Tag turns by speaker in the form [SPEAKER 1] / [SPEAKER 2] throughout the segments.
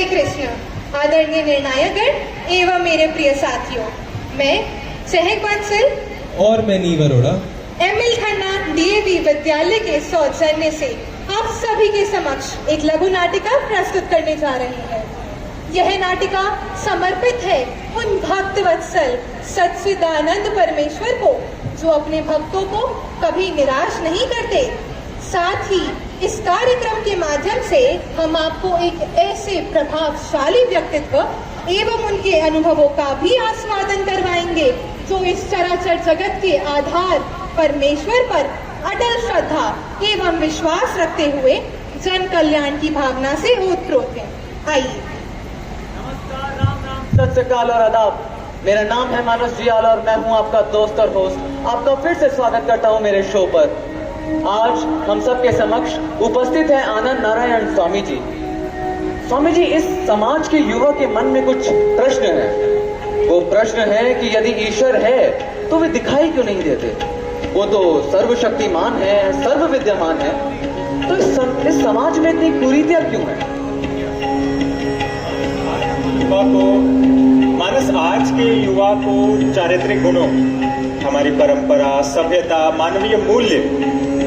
[SPEAKER 1] कृष्ण, आदरणीय निर्णायकगण एवं मेरे प्रिय साथियों, मैं चहक बंसल
[SPEAKER 2] और मैं नीव अरोड़ा
[SPEAKER 1] एमएल खन्ना डीएवी विद्यालय के सौजन्य से आप सभी के समक्ष एक लघु नाटिका प्रस्तुत करने जा रही है। यह नाटिका समर्पित है उन भक्त वत्सल सच्चिदानंद परमेश्वर को जो अपने भक्तों को कभी निराश नहीं करते। साथ ही इस कार्यक्रम के माध्यम से हम आपको एक ऐसे प्रभावशाली व्यक्तित्व एवं उनके अनुभवों का भी आस्वादन करवाएंगे जो इस चराचर जगत के आधार परमेश्वर पर अटल श्रद्धा एवं विश्वास रखते हुए जन कल्याण की भावना से ओतप्रोत हैं। आइए।
[SPEAKER 3] नमस्कार, राम राम, सत श्री अकाल और आदाब। मेरा नाम है मानस जियाल और मैं हूं आपका दोस्त और होस्ट। आपका फिर से स्वागत करता हूं मेरे शो पर। आज हम सबके समक्ष उपस्थित है आनंद नारायण स्वामी जी। स्वामी जी, इस समाज के युवा के मन में कुछ प्रश्न है। वो प्रश्न है कि यदि ईश्वर है तो वे दिखाई क्यों नहीं देते? वो तो सर्वशक्तिमान है, सर्व विद्यमान है, तो इस समाज में इतनी कुरीतियां क्यों है?
[SPEAKER 4] युवा को मानस, आज के युवा को चारित्रिक गुणों, हमारी परंपरा, सभ्यता, मानवीय मूल्य,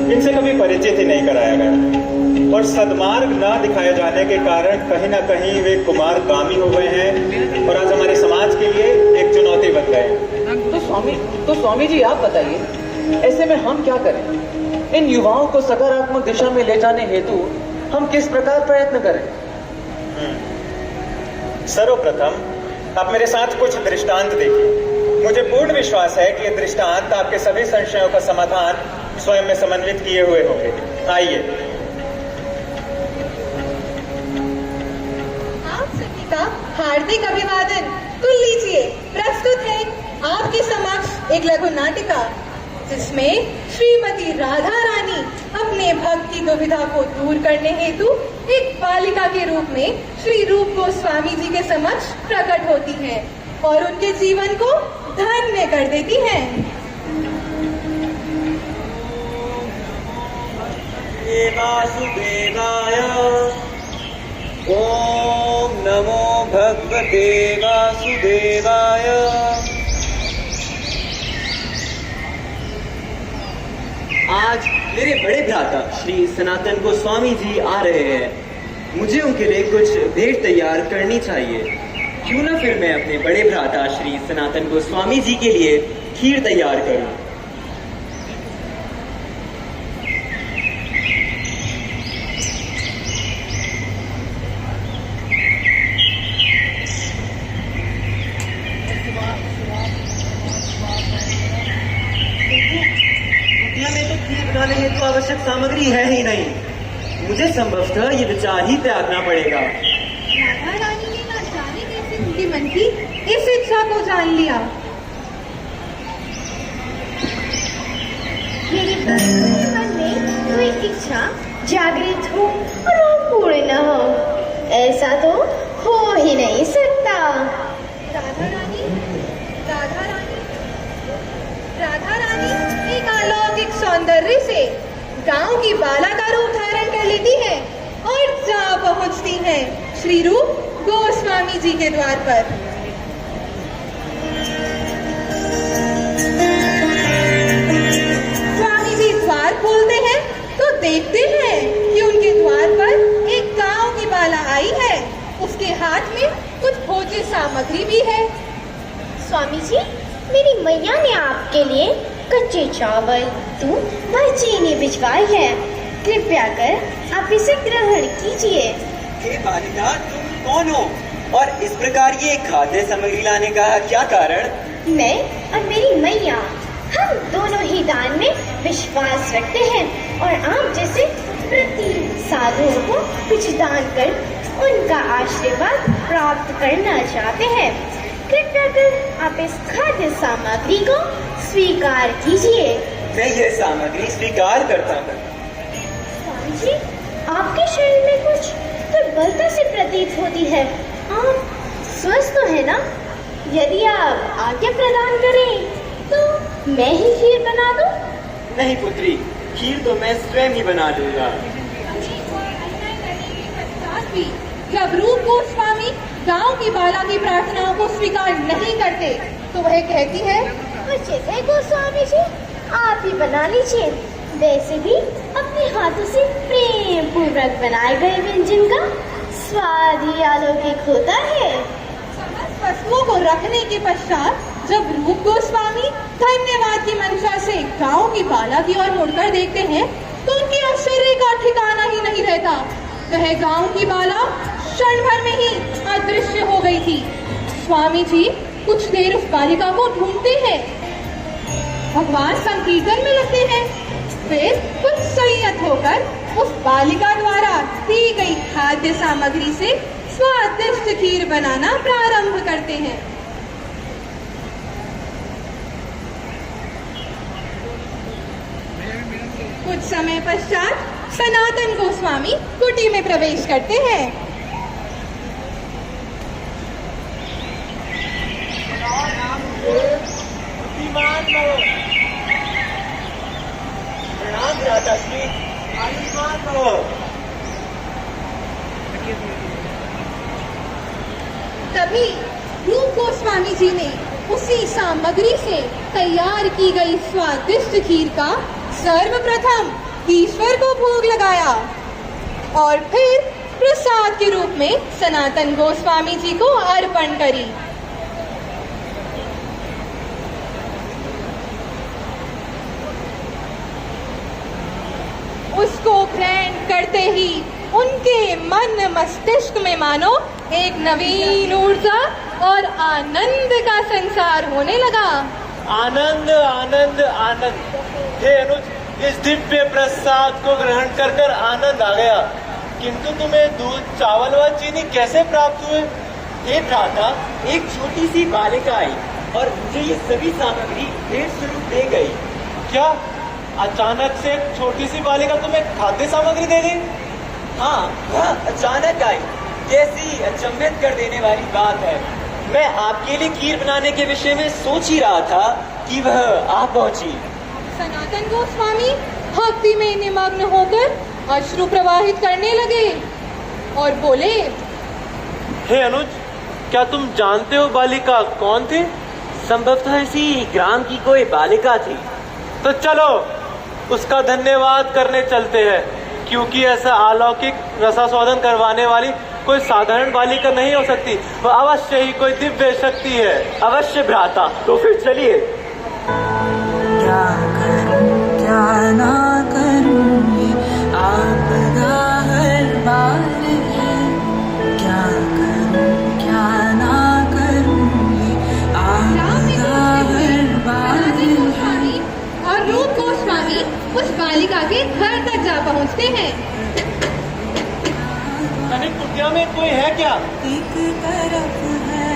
[SPEAKER 4] इनसे कभी परिचित ही नहीं कराया गया और सद्मार्ग न दिखाए जाने के कारण कहीं ना कहीं वे कुमारगामी हो गए हैं और आज हमारे समाज के लिए एक चुनौती बन गए।
[SPEAKER 3] तो स्वामी जी आप बताइए, ऐसे में हम क्या करें? इन युवाओं को सकारात्मक दिशा में ले जाने हेतु हम किस प्रकार प्रयत्न करें?
[SPEAKER 4] सर्वप्रथम आप मेरे साथ कुछ दृष्टांत देखिए। मुझे पूर्ण विश्वास है कि ये दृष्टांत आपके सभी संशयों का समाधान स्वयं में समन्वित किए हुए होंगे। आइए।
[SPEAKER 1] आप सभी का हार्दिक अभिवादन। तो लीजिए, प्रस्तुत है आपके समक्ष एक लघु नाटिका जिसमें श्रीमती राधा रानी अपने भक्त की दुविधा को दूर करने हेतु एक बालिका के रूप में श्री रूप गोस्वामी जी के समक्ष प्रकट होती हैं और उनके जीवन को धन्य कर देती हैं।
[SPEAKER 3] वासुदेवाय ओम नमो भगवते वासुदेवाय।
[SPEAKER 5] आज मेरे बड़े भ्राता श्री सनातन गोस्वामी जी आ रहे हैं। मुझे उनके लिए कुछ भेंट तैयार करनी चाहिए। क्यों ना फिर मैं अपने बड़े भ्राता श्री सनातन गोस्वामी जी के लिए खीर तैयार करूं। बनाने हेतु आवश्यक सामग्री है ही नहीं। मुझे संभवतः ये विचार ही त्यागना पड़ेगा।
[SPEAKER 1] राधा रानी ने ना जाने कैसे उनके मन की इस इच्छा को जान लिया।
[SPEAKER 6] मेरे मन में कोई इच्छा जागृत हो और वो पूर्ण न हो, ऐसा तो हो ही नहीं सकता।
[SPEAKER 1] राधा रानी एक अलौकिक सौंदर्य से गांव की बाला का रूप धारण कर लेती है और जा पहुंचती है श्री रूप गोस्वामी जी के द्वार पर। स्वामी जी द्वार खोलते हैं तो देखते हैं कि उनके द्वार पर एक गांव की बाला आई है। उसके हाथ में कुछ भोज्य सामग्री भी है।
[SPEAKER 6] स्वामी जी, मेरी मैया ने आपके लिए कच्चे चावल, दूध व चीनी भिजवाई है। कृपया कर आप इसे ग्रहण कीजिए।
[SPEAKER 5] हे बालिका, तुम कौन हो और इस प्रकार ये खाद्य सामग्री लाने का क्या कारण?
[SPEAKER 6] मैं और मेरी मैया, हम दोनों ही दान में विश्वास रखते हैं और आप जैसे प्रति साधुओं को कुछ दान कर उनका आशीर्वाद प्राप्त करना चाहते हैं। कृपया कर आप इस खाद्य सामग्री को स्वीकार कीजिए।
[SPEAKER 5] मैं ये सामग्री स्वीकार करता हूँ।
[SPEAKER 6] स्वामी जी, आपके शरीर में कुछ दुर्बलता से प्रतीत होती है। आप स्वस्थ तो है ना? यदि आप आज्ञा प्रदान करें तो मैं ही खीर बना दूं?
[SPEAKER 5] नहीं पुत्री, खीर तो मैं स्वयं ही बना दूंगा।
[SPEAKER 1] जब रूप गोस्वामी गांव की बाला की प्रार्थनाओं को स्वीकार नहीं करते तो वह कहती है,
[SPEAKER 6] उचित है गोस्वामी जी, आप ही बना लीजिए। वैसे भी अपने हाथों से प्रेम पूर्वक बनाए गए व्यंजन का स्वाद ही अलौकिक होता है।
[SPEAKER 1] समस्त वस्तुओं को रखने के पश्चात जब रूप गोस्वामी धन्यवाद की मंशा से गांव की बाला की ओर मुड़कर देखते हैं तो उनके आश्चर्य का ठिकाना ही नहीं रहता। वह गांव की बाला क्षण भर में ही अदृश्य हो गई थी। स्वामी जी कुछ देर उस बालिका को ढूंढते हैं, भगवान संकीर्तन में लगते हैं, फिर कुछ संयत होकर उस बालिका द्वारा दी गई खाद्य सामग्री से स्वादिष्ट खीर बनाना प्रारंभ करते हैं। कुछ समय पश्चात सनातन गोस्वामी कुटी में प्रवेश करते हैं।
[SPEAKER 5] प्रणाम भ्राताश्री, आयुष्मान भव।
[SPEAKER 1] तभी रूप गोस्वामी जी ने उसी सामग्री से तैयार की गई स्वादिष्ट खीर का सर्वप्रथम ईश्वर को भोग लगाया और फिर प्रसाद के रूप में सनातन गोस्वामी जी को अर्पण करी। उसको ग्रहण करते ही उनके मन मस्तिष्क में मानो एक नवीन ऊर्जा और आनंद का संसार होने लगा।
[SPEAKER 2] आनंद आनंद आनंद। हे अनुज, इस दिव्य प्रसाद को ग्रहण कर कर आनंद आ गया, किंतु तुम्हें दूध, चावल व चीनी कैसे प्राप्त हुए?
[SPEAKER 5] हे भ्राता, एक छोटी सी बालिका आई और मुझे ये सभी सामग्री भेंट स्वरूप दे गई।
[SPEAKER 2] क्या अचानक से एक छोटी सी बालिका तुम्हें खाद्य सामग्री दे गई?
[SPEAKER 5] हाँ, वह अचानक आई। कैसी अचंभित कर देने वाली बात है। मैं आपके लिए खीर बनाने के विषय में सोच ही रहा था कि वह आ पहुंची।
[SPEAKER 1] सनातन गोस्वामी भक्ति में निमग्न होकर अश्रु प्रवाहित करने लगे और बोले,
[SPEAKER 2] हे अनुज, क्या तुम जानते हो बालिका कौन थी?
[SPEAKER 5] संभवतः इसी ग्राम की कोई बालिका थी।
[SPEAKER 2] तो चलो उसका धन्यवाद करने चलते हैं, क्योंकि ऐसा अलौकिक रसास्वादन करवाने वाली कोई साधारण बालिका नहीं हो सकती, वह अवश्य ही कोई दिव्य शक्ति है।
[SPEAKER 5] अवश्य भ्राता, तो फिर चलिए।
[SPEAKER 7] क्या करूं क्या ना करूं, ये आपदा हर बार है। क्या करूं क्या ना करूं, ये आपदा हर बार है।
[SPEAKER 1] और रूप गोस्वामी उस बालिका के घर तक जा पहुंचते हैं।
[SPEAKER 2] अरे कुटिया में कोई है क्या?
[SPEAKER 7] एक तरफ है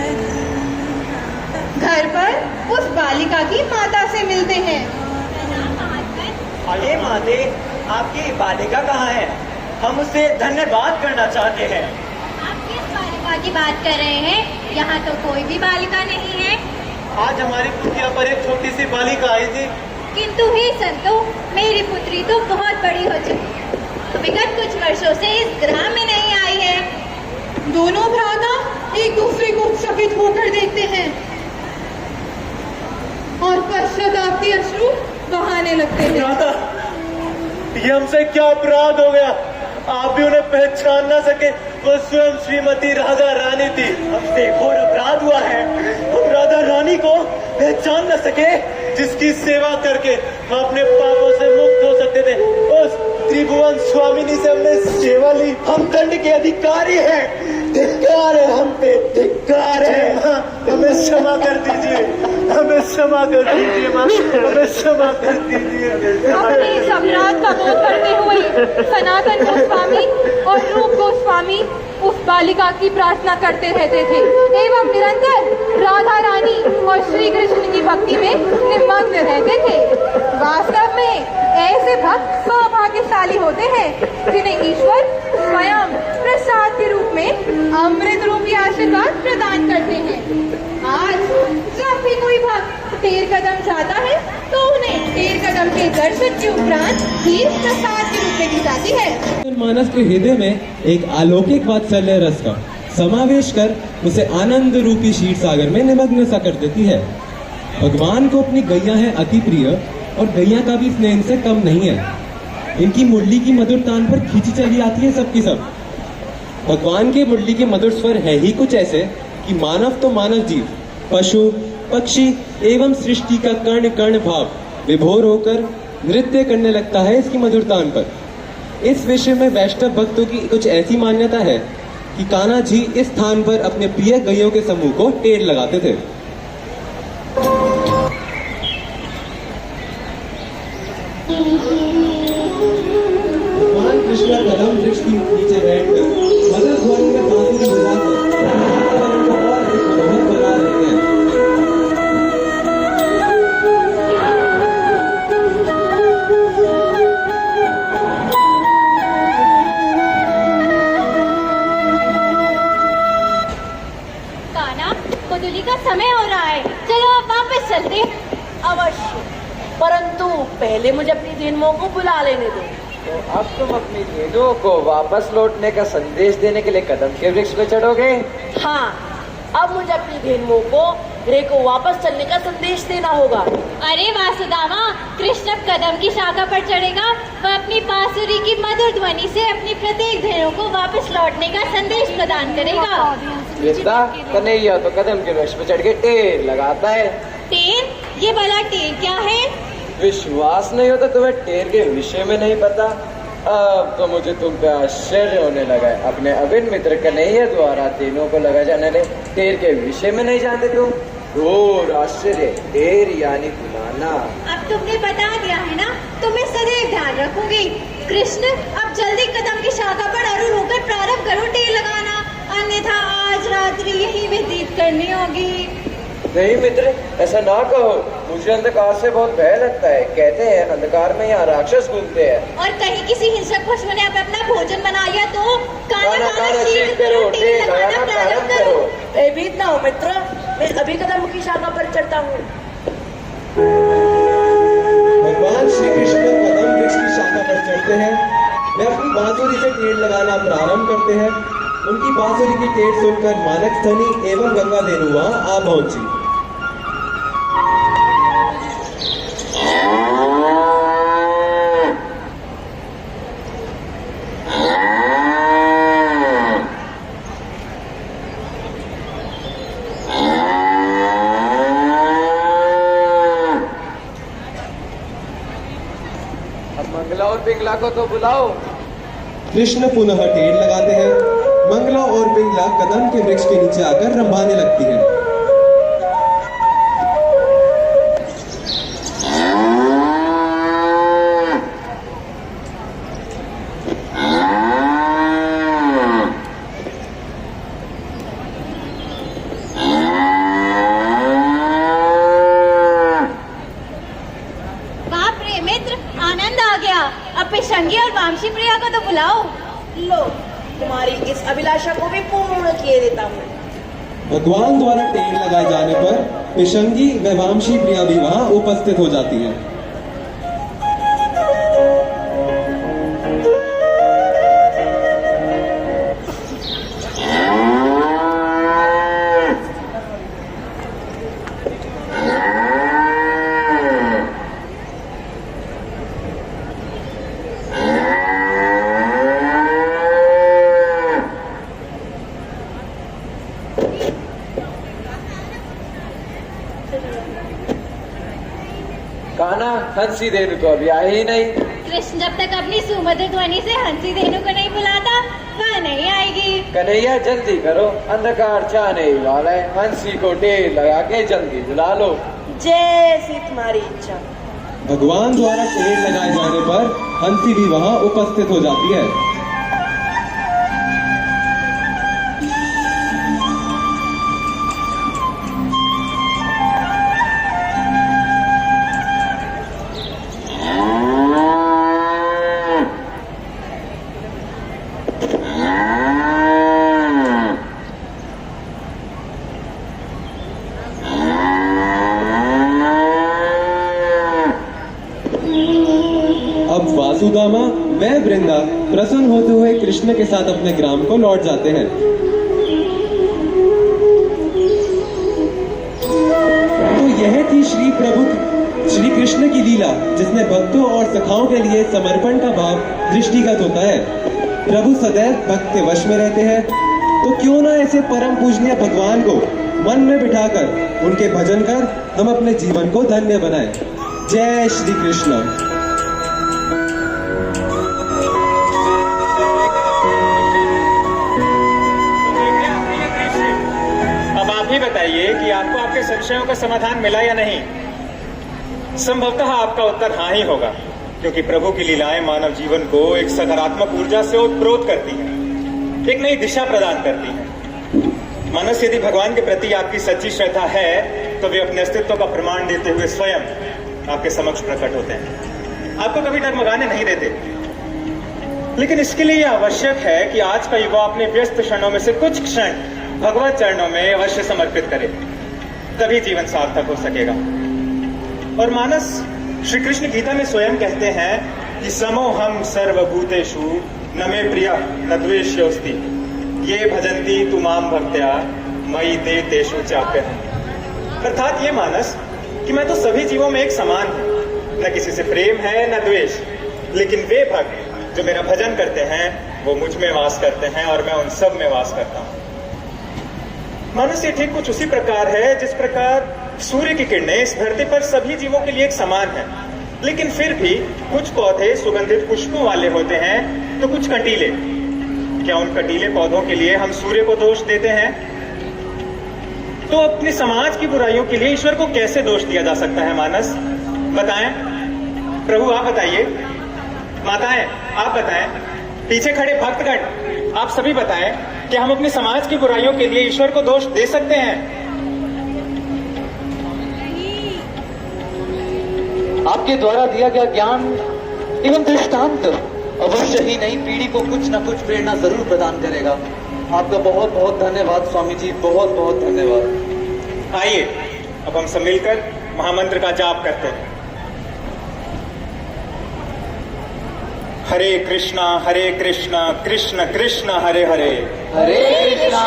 [SPEAKER 1] घर पर उस बालिका की माता से मिलते हैं।
[SPEAKER 5] अरे माते, आपकी बालिका कहाँ है? हम उससे धन्यवाद करना चाहते हैं।
[SPEAKER 6] आप किस बालिका की बात कर रहे हैं? यहाँ तो कोई भी बालिका नहीं है।
[SPEAKER 2] आज हमारी कुटिया पर एक छोटी सी बालिका आई थी।
[SPEAKER 6] किंतु हे संतो, मेरी पुत्री तो बहुत बड़ी हो चुकी है, विगत कुछ वर्षों से इस ग्राम में नहीं आई है।
[SPEAKER 1] दोनों भ्राता एक दूसरे को चकित होकर देखते हैं और पश्चाताप के अश्रु बहाने लगते हैं।
[SPEAKER 2] भ्राता, ये हमसे क्या अपराध हो गया? आप भी उन्हें पहचान ना सके, वो स्वयं श्रीमती राधा रानी थी।
[SPEAKER 5] हमसे घोर अपराध हुआ है।
[SPEAKER 2] हम राधा रानी को पहचान न सके, जिसकी सेवा करके हम अपने पापों से मुक्त हो सकते थे। उस त्रिभुवन स्वामिनी से हमने सेवा ली। हम दंड के अधिकारी हैं। धिक्कार है हम पे, धिक्कार है। हमें क्षमा कर दीजिए, हमें क्षमा कर दीजिए माँ, हमें क्षमा कर दीजिए।
[SPEAKER 1] अपने इस अपराध का बोध करते हुए सनातन गोस्वामी और रूप गोस्वामी उस बालिका की प्रार्थना करते रहते थे एवं निरंतर राधा रानी और श्री कृष्ण की भक्ति में निमग्न रहते थे। वास्तव में ऐसे भक्त सौभाग्यशाली होते हैं जिन्हें ईश्वर स्वयं प्रसाद के रूप में अमृत रूपी आशीर्वाद प्रदान करते हैं। आज जब भी कोई भक्त टेर कदम जाता है तो उन्हें टेर कदम के दर्शन के उपरांत खीर प्रसाद के रूप में दी जाती है।
[SPEAKER 2] मानस के हृदय में एक अलौकिक वात्सल्य रस का समावेश कर उसे आनंद रूपी क्षीर सागर में निमग्न सा कर देती है। भगवान को अपनी गैया है अति प्रिय और गैया का भी स्नेह इनसे कम नहीं है। इनकी मुरली की मधुर तान पर खींची चली आती है सबकी सब। भगवान के मुरली के मधुर स्वर है ही कुछ ऐसे कि मानव तो मानव जीव, पशु पक्षी एवं सृष्टि का कर्ण कर्ण भाव विभोर होकर नृत्य करने लगता है इसकी मधुर तान पर। इस विषय में वैष्णव भक्तों की कुछ ऐसी मान्यता है कि कान्हा जी इस स्थान पर अपने प्रिय गैयों के समूह को टेर लगाते थे। भगवान कृष्ण कदम वृक्ष के नीचे बैठकर मदन ध्वनि में बांसुरी बजाकर और एक मोहन बना रहे हैं।
[SPEAKER 6] कान्हा, गोधूली का समय हो रहा है, चलो अब वापस चलते।
[SPEAKER 8] अवश्य, परंतु पहले मुझे अपनी धेनुओं को बुला लेने दो।
[SPEAKER 3] तो अब तुम अपनी धेनुओं को वापस लौटने का संदेश देने के लिए कदम के वृक्ष पे चढ़ोगे?
[SPEAKER 8] हाँ, अब मुझे अपनी धेनुओं को गृह को वापस चलने का संदेश देना होगा।
[SPEAKER 6] अरे वासुदामा, कृष्ण कदम की शाखा पर चढ़ेगा, वह अपनी बांसुरी की मधुर ध्वनि से अपनी प्रत्येक धेनु को वापस लौटने का संदेश प्रदान करेगा।
[SPEAKER 3] वृंदा, कन्हैया तो कदम के वृक्ष पे चढ़ के टेर लगाता है।
[SPEAKER 6] टेर? ये भला टेर क्या है?
[SPEAKER 3] विश्वास नहीं होता तुम्हें टेर के विषय में नहीं पता? अब तो मुझे तुम पे आश्चर्य होने लगा है। अपने अभिन्न मित्र कन्हैया द्वारा तीनों को लगा जाने वाले टेर के विषय में नहीं जानते तुम? घोर आश्चर्य। टेर यानी बुलाना।
[SPEAKER 6] अब तुमने बता दिया है ना, तो मैं सदैव ध्यान रखूंगी। कृष्ण, अब जल्दी कदम की शाखा पर अरुण होकर प्रारंभ करो टेर लगाना, अन्यथा आज रात्रि यही व्यतीत करनी होगी।
[SPEAKER 3] नहीं मित्र, ऐसा ना कहो। मुझे अंधकार से बहुत भय लगता है। कहते हैं अंधकार में यहाँ राक्षस घूमते हैं।
[SPEAKER 6] और कहीं किसी हिंसक पशु ने अपना भोजन बना लिया तो?
[SPEAKER 3] कान्हा शीघ्र करो, टेर लगाना प्रारंभ करो।
[SPEAKER 8] भयभीत ना हो मित्र, मैं अभी कदम की शाखा पर चढ़ता हूँ।
[SPEAKER 2] भगवान श्री कृष्ण कदम वृक्ष की शाखा पर चढ़ते हैं। वे अपनी बांसुरी से टेर लगाना प्रारंभ करते हैं। उनकी बांसुरी की टेर सुनकर मानक धनी एवं गंगा धेनु वहां आ पहुंची।
[SPEAKER 3] मंगला और पिंगला को तो बुलाओ।
[SPEAKER 2] कृष्ण पुनः टेर लगाते हैं। मंगला और पिंगला कदम के वृक्ष के नीचे आकर रंभाने लगती है।
[SPEAKER 6] बाप रे मित्र, आनंद आ गया। अब पिशंगी और वामशी प्रिया को तो बुलाओ।
[SPEAKER 8] लो, तुम्हारी इस अभिलाषा को भी पूर्ण किए देता हूँ।
[SPEAKER 2] भगवान द्वारा टेर लगाए जाने पर पिशंगी व वामशी प्रिया भी वहां उपस्थित हो जाती है।
[SPEAKER 3] कान्हा, हंसी धेनु तो अभी आए ही नहीं।
[SPEAKER 6] कृष्ण जब तक अपनी सुमधुर ध्वनि से हंसी धेनु को नहीं बुलाता, वह नहीं आएगी।
[SPEAKER 3] कन्हैया जल्दी करो, अंधकार छाने ही वाला है। हंसी को टेर लगा के जल्दी बुला लो।
[SPEAKER 8] जैसी तुम्हारी इच्छा।
[SPEAKER 2] भगवान द्वारा टेर लगाए जाने पर हंसी भी वहां उपस्थित हो जाती है।
[SPEAKER 9] प्रसन्न होते हुए कृष्ण के साथ अपने ग्राम को लौट जाते हैं। तो यह थी श्री कृष्ण की लीला, जिसमें भक्तों और सखाओं के लिए समर्पण का भाव दृष्टिगत होता है। प्रभु सदैव भक्त के वश में रहते हैं, तो क्यों ना ऐसे परम पूजनीय भगवान को मन में बिठाकर उनके भजन कर हम अपने जीवन को धन्य बनाएं। जय श्री कृष्ण।
[SPEAKER 4] अब आप ही बताइए कि आपको आपके संशयों का समाधान मिला या नहीं। संभवतः आपका उत्तर हाँ ही होगा, क्योंकि प्रभु की लीलाएं मानव जीवन को एक सकारात्मक ऊर्जा से ओतप्रोत करती हैं, एक नई दिशा प्रदान करती हैं। मानस, यदि भगवान के प्रति आपकी सच्ची श्रद्धा है तो वे अपने अस्तित्व का प्रमाण देते हुए स्वयं आपके समक्ष प्रकट होते हैं, आपको कभी डगमगाने नहीं देते। लेकिन इसके लिए यह आवश्यक है कि आज का युवा अपने व्यस्त क्षणों में से कुछ क्षण भगवत चरणों में अवश्य समर्पित करे, तभी जीवन सार्थक हो सकेगा। और मानस, श्री कृष्ण गीता में स्वयं कहते हैं कि समोहम सर्वभूतेषु न मे प्रिय न द्वेष्योस्ति ये भजन्ति तु माम भक्त्या मयि ते तेषु चाप्यहम्। अर्थात ये मानस कि मैं तो सभी जीवों में एक समान हूँ, न किसी से प्रेम है न द्वेष, लेकिन वे भक्त जो मेरा भजन करते हैं वो मुझ में वास करते हैं और मैं उन सब में वास करता हूँ। मानस, ये ठीक कुछ उसी प्रकार है जिस प्रकार सूर्य की किरणें इस धरती पर सभी जीवों के लिए एक समान है, लेकिन फिर भी कुछ पौधे सुगंधित पुष्पों वाले होते हैं तो कुछ कंटीले। क्या उन कंटीले पौधों के लिए हम सूर्य को दोष देते हैं? तो अपने समाज की बुराइयों के लिए ईश्वर को कैसे दोष दिया जा सकता है? मानस बताएं, प्रभु आप बताइए, माताएं आप बताएं, पीछे खड़े भक्तगण आप सभी बताएं कि हम अपने समाज की बुराइयों के लिए ईश्वर को दोष दे सकते हैं?
[SPEAKER 3] आपके द्वारा दिया गया ज्ञान एवं दृष्टांत अवश्य ही नई पीढ़ी को कुछ न कुछ प्रेरणा जरूर प्रदान करेगा। आपका बहुत बहुत धन्यवाद स्वामी जी, बहुत बहुत धन्यवाद।
[SPEAKER 4] आइए अब हम सब मिलकर महामंत्र का जाप करते हैं। हरे कृष्णा कृष्ण कृष्ण हरे हरे,
[SPEAKER 3] हरे कृष्णा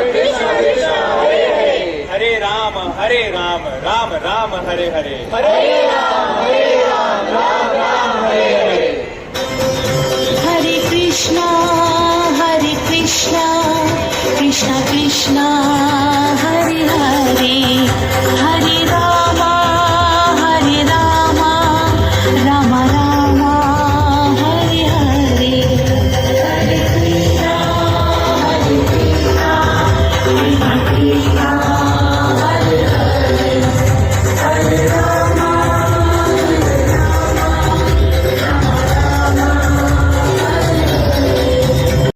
[SPEAKER 3] कृष्ण कृष्ण हरे हरे,
[SPEAKER 4] हरे राम राम राम हरे हरे,
[SPEAKER 3] हरे राम राम राम हरे हरे।
[SPEAKER 7] हरे कृष्णा कृष्ण कृष्ण